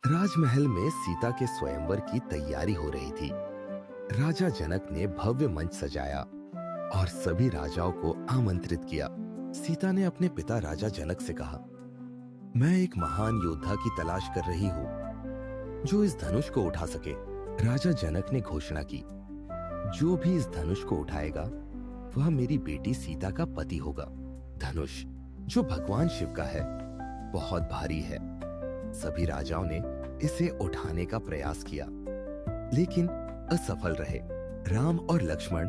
राजमहल में सीता के स्वयंवर की तैयारी हो रही थी। राजा जनक ने भव्य मंच सजाया और सभी राजाओं को आमंत्रित किया। सीता ने अपने पिता राजा जनक से कहा, मैं एक महान योद्धा की तलाश कर रही हूँ जो इस धनुष को उठा सके। राजा जनक ने घोषणा की, जो भी इस धनुष को उठाएगा वह मेरी बेटी सीता का पति होगा। धनुष जो भगवान शिव का है बहुत भारी है। सभी राजाओं ने इसे उठाने का प्रयास किया लेकिन असफल रहे। राम और लक्ष्मण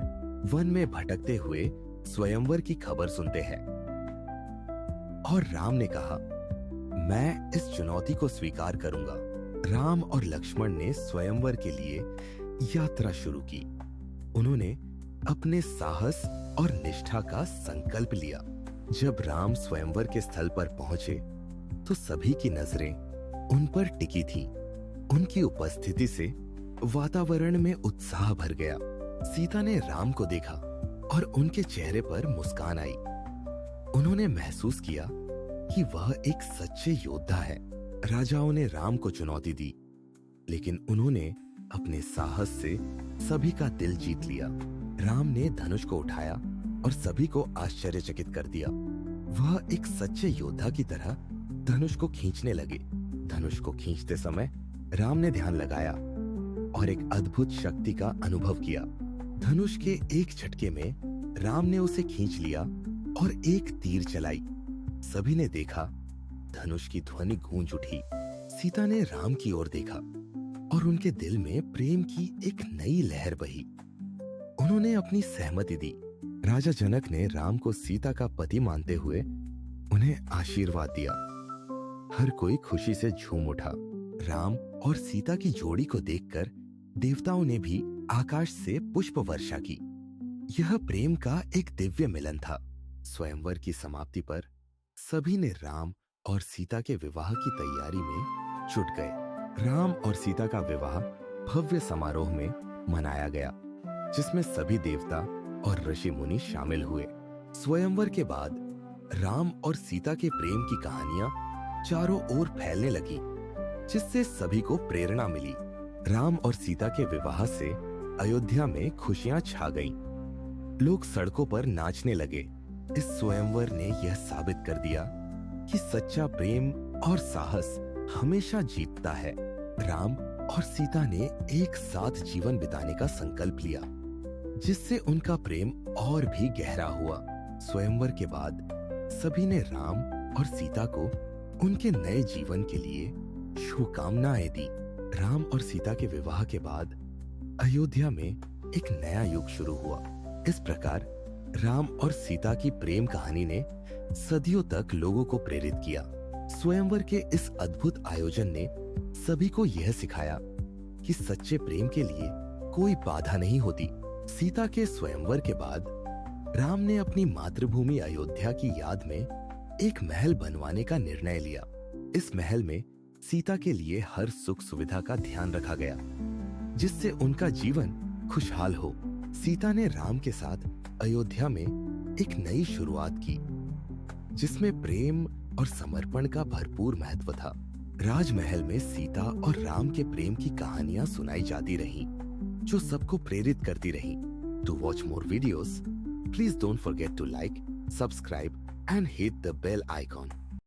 वन में भटकते हुए स्वयंवर की खबर सुनते हैं और राम ने कहा, मैं इस चुनौती को स्वीकार करूंगा। राम और लक्ष्मण ने स्वयंवर के लिए यात्रा शुरू की। उन्होंने अपने साहस और निष्ठा का संकल्प लिया। जब राम स्वयंवर के स्थल पर पहुंचे तो सभी की नजरें उन पर टिकी थी। उनकी उपस्थिति से वातावरण में उत्साह भर गया। सीता ने राम को देखा और उनके चेहरे पर मुस्कान आई। उन्होंने महसूस किया कि वह एक सच्चे योद्धा है। राजाओं ने राम को चुनौती दी लेकिन उन्होंने अपने साहस से सभी का दिल जीत लिया। राम ने धनुष को उठाया और सभी को आश्चर्यचकित कर दिया। वह एक सच्चे योद्धा की तरह धनुष को खींचने लगे। धनुष को खींचते समय राम ने ध्यान लगाया और एक अद्भुत शक्ति का अनुभव किया। धनुष के एक झटके में राम ने उसे खींच लिया और एक तीर चलाई। सभी ने देखा, धनुष की ध्वनि गूंज उठी। सीता ने राम की ओर देखा और उनके दिल में प्रेम की एक नई लहर बही। उन्होंने अपनी सहमति दी। राजा जनक ने राम को सीता का पति मानते हुए उन्हें आशीर्वाद दिया। हर कोई खुशी से झूम उठा। राम और सीता की जोड़ी को देखकर देवताओं ने भी आकाश से पुष्प वर्षा की। यह प्रेम का एक दिव्य मिलन था। स्वयंवर की समाप्ति पर सभी ने राम और सीता के विवाह की तैयारी में जुट गए। राम और सीता का विवाह भव्य समारोह में मनाया गया जिसमें सभी देवता और ऋषि मुनि शामिल हुए। स्वयंवर के बाद राम और सीता के प्रेम की कहानियां चारों ओर फैलने लगी जिससे सभी को प्रेरणा मिली। राम और सीता के विवाह से अयोध्या में खुशियां छा गईं। लोग सड़कों पर नाचने लगे। इस स्वयंवर ने यह साबित कर दिया कि सच्चा प्रेम और साहस हमेशा जीतता है। राम और सीता ने एक साथ जीवन बिताने का संकल्प लिया जिससे उनका प्रेम और भी गहरा हुआ। स्वयंवर के बाद सभी ने राम और सीता को उनके नए जीवन के लिए शुभकामनाएं दी। राम और सीता के विवाह के बाद अयोध्या में एक नया युग शुरू हुआ। इस प्रकार राम और सीता की प्रेम कहानी ने सदियों तक लोगों को प्रेरित किया। स्वयंवर के इस अद्भुत आयोजन ने सभी को यह सिखाया कि सच्चे प्रेम के लिए कोई बाधा नहीं होती। सीता के स्वयंवर के बाद राम ने अपनी मातृभूमि अयोध्या की याद में एक महल बनवाने का निर्णय लिया। इस महल में सीता के लिए हर सुख सुविधा का ध्यान रखा गया जिससे उनका जीवन खुशहाल हो। सीता ने राम के साथ अयोध्या में एक नई शुरुआत की जिसमें प्रेम और समर्पण का भरपूर महत्व था। राजमहल में सीता और राम के प्रेम की कहानियां सुनाई जाती रहीं जो सबको प्रेरित करती रहीं। To watch more videos, please don't forget to like, subscribe and hit the bell icon.